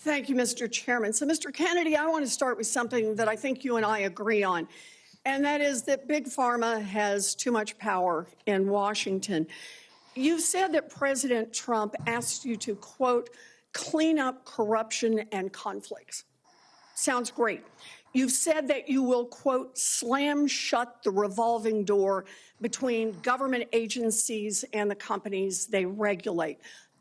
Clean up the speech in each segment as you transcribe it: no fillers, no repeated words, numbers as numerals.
Thank you, Mr. Chairman. So, Mr. Kennedy, I want to start with something that I think you and I agree on, and that is that Big Pharma has too much power in Washington. You said that President Trump asked you to, quote, clean up corruption and conflicts. Sounds great. You've said that you will, quote, slam shut the revolving door between government agencies and the companies they regulate.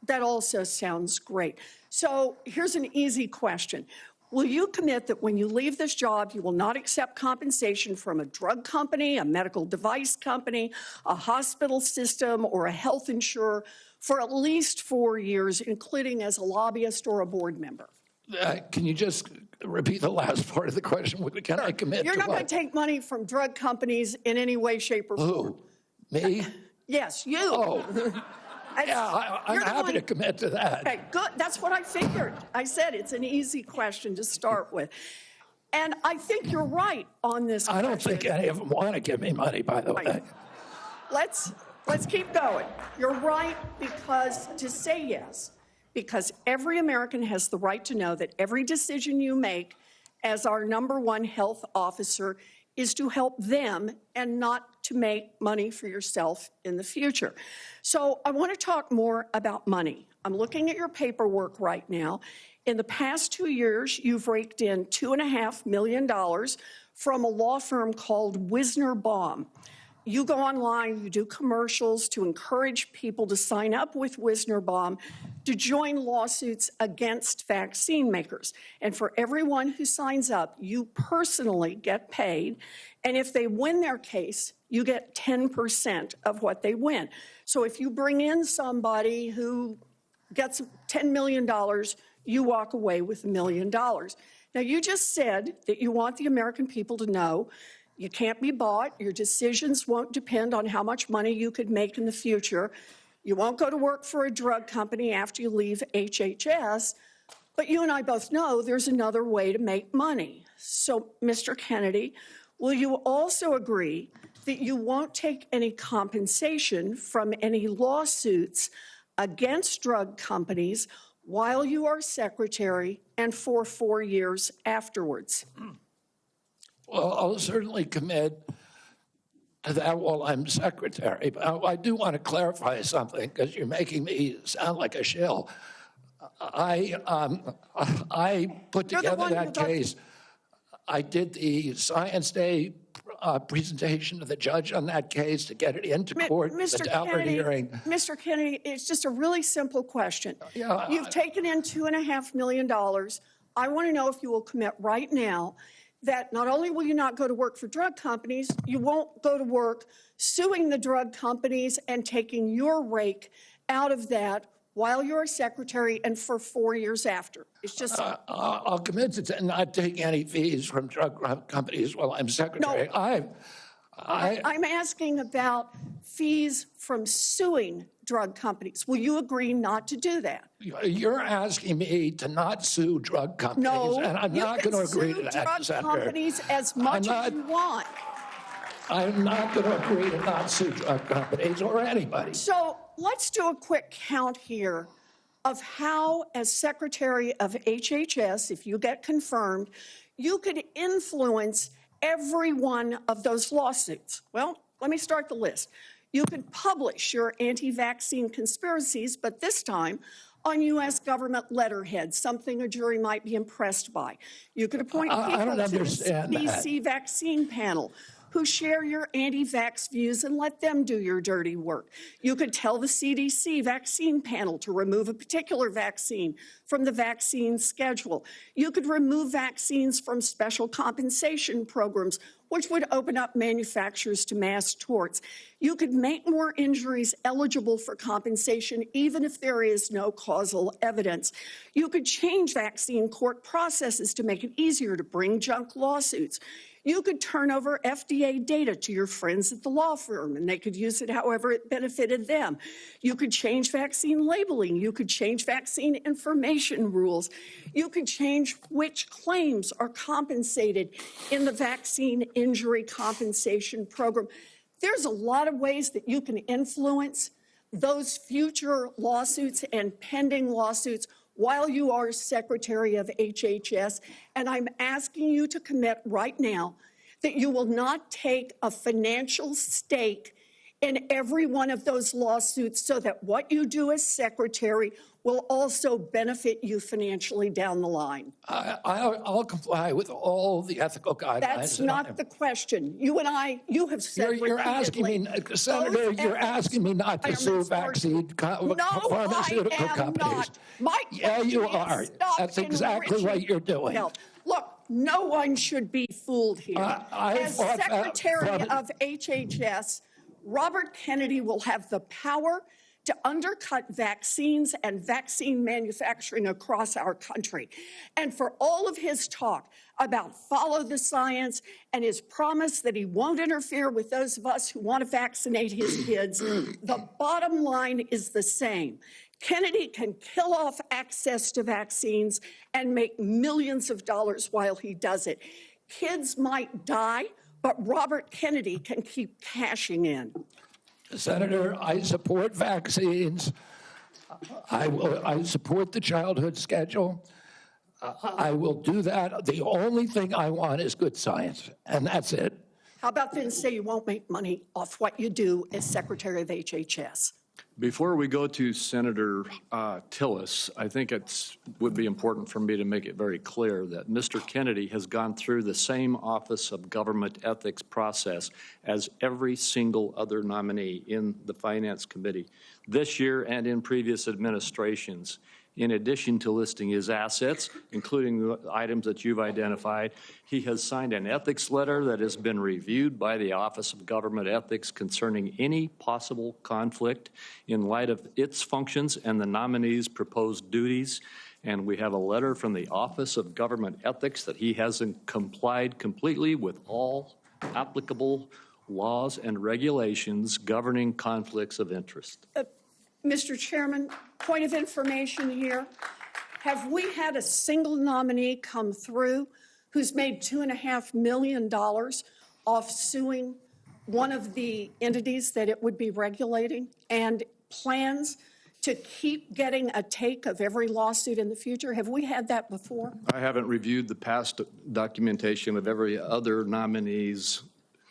That also sounds great. So here's an easy question. Will you commit that when you leave this job, you will not accept compensation from a drug company, a medical device company, a hospital system, or a health insurer for at least 4 years, including as a lobbyist or a board member? Can you just repeat the last part of the question? Can I commit You're to not what? going to take money from drug companies in any way, shape, or form. Who? Me? Yes, you. Oh. Yeah, I'm happy to commit to that. Okay, good. That's what I figured. I said it's an easy question to start with. And I think you're right on this question. I don't think any of them want to give me money, by the way. Let's keep going. You're right because to say yes, because every American has the right to know that every decision you make as our #1 health officer is to help them and not to make money for yourself in the future. So I want to talk more about money. I'm looking at your paperwork right now. In the past 2 years, you've raked in $2.5 million from a law firm called Wisner Baum. You go online, you do commercials to encourage people to sign up with Wisner Baum to join lawsuits against vaccine makers. And for everyone who signs up, you personally get paid. And if they win their case, you get 10% of what they win. So if you bring in somebody who gets $10 million, you walk away with $1 million. Now, you just said that you want the American people to know you can't be bought. Your decisions won't depend on how much money you could make in the future. You won't go to work for a drug company after you leave HHS. But you and I both know there's another way to make money. So, Mr. Kennedy, will you also agree that you won't take any compensation from any lawsuits against drug companies while you are secretary and for 4 years afterwards? Well, I'll certainly commit to that while I'm secretary. But I do want to clarify something because you're making me sound like a shill. I put together that case. I did the Science Day presentation to the judge on that case to get it into court without a hearing. Mr. Kennedy, it's just a really simple question. Yeah, You've taken in $2.5 million. I want to know if you will commit right now that not only will you not go to work for drug companies, you won't go to work suing the drug companies and taking your rake out of that while you're a secretary and for 4 years after. It's just... I'll commit to not taking any fees from drug companies while I'm secretary. No, I'm asking about fees from suing drug companies. Will you agree not to do that? You're asking me to not sue drug companies, no, and I'm not going to agree to that, drug Senator. Companies as much as you want. I'm not going to agree to not sue drug companies or anybody. So let's do a quick count here of how, as Secretary of HHS, if you get confirmed, you could influence every one of those lawsuits. Well, let me start the list. You could publish your anti-vaccine conspiracies, but this time on U.S. government letterhead, something a jury might be impressed by. You could appoint people to the CDC vaccine panel who share your anti-vax views and let them do your dirty work. You could tell the CDC vaccine panel to remove a particular vaccine from the vaccine schedule. You could remove vaccines from special compensation programs, which would open up manufacturers to mass torts. You could make more injuries eligible for compensation even if there is no causal evidence. You could change vaccine court processes to make it easier to bring junk lawsuits. You could turn over FDA data to your friends at the law firm, and they could use it however it benefited them. You could change vaccine labeling. You could change vaccine information rules. You could change which claims are compensated in the vaccine injury compensation program. There's a lot of ways that you can influence those future lawsuits and pending lawsuits while you are Secretary of HHS, and I'm asking you to commit right now that you will not take a financial stake in every one of those lawsuits so that what you do as Secretary will also benefit you financially down the line. I'll comply with all the ethical guidelines. That's not the question. You and I, you have said You're asking me, Senator, you're asking me not to sue vaccine pharmaceutical companies. Yeah, you are. That's exactly what you're doing. No. Look, no one should be fooled here. As Secretary of HHS, Robert Kennedy will have the power to undercut vaccines and vaccine manufacturing across our country. And for all of his talk about follow the science and his promise that he won't interfere with those of us who want to vaccinate his kids, the bottom line is the same. Kennedy can kill off access to vaccines and make millions of dollars while he does it. Kids might die, but Robert Kennedy can keep cashing in. Senator, I support vaccines. I support the childhood schedule. I will do that. The only thing I want is good science, and that's it. How about then say you won't make money off what you do as Secretary of HHS? Before we go to Senator Tillis, I think it would be important for me to make it very clear that Mr. Kennedy has gone through the same Office of Government Ethics process as every single other nominee in the Finance Committee this year and in previous administrations. In addition to listing his assets, including the items that you've identified, he has signed an ethics letter that has been reviewed by the Office of Government Ethics concerning any possible conflict in light of its functions and the nominee's proposed duties. And we have a letter from the Office of Government Ethics that he hasn't complied completely with all applicable laws and regulations governing conflicts of interest. Mr. Chairman, point of information here. Have we had a single nominee come through who's made $2.5 million off suing one of the entities that it would be regulating and plans to keep getting a take of every lawsuit in the future? Have we had that before? I haven't reviewed the past documentation of every other nominee's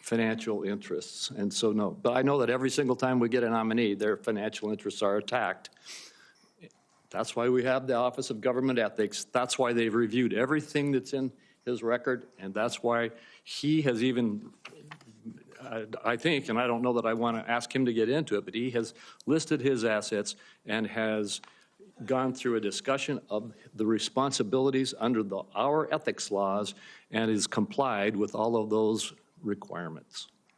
financial interests, and so no. But I know that every single time we get a nominee, their financial interests are attacked. That's why we have the Office of Government Ethics. That's why they've reviewed everything that's in his record, and that's why he has even, I think, and I don't know that I want to ask him to get into it, but he has listed his assets and has gone through a discussion of the responsibilities under our ethics laws and is complied with all of those requirements.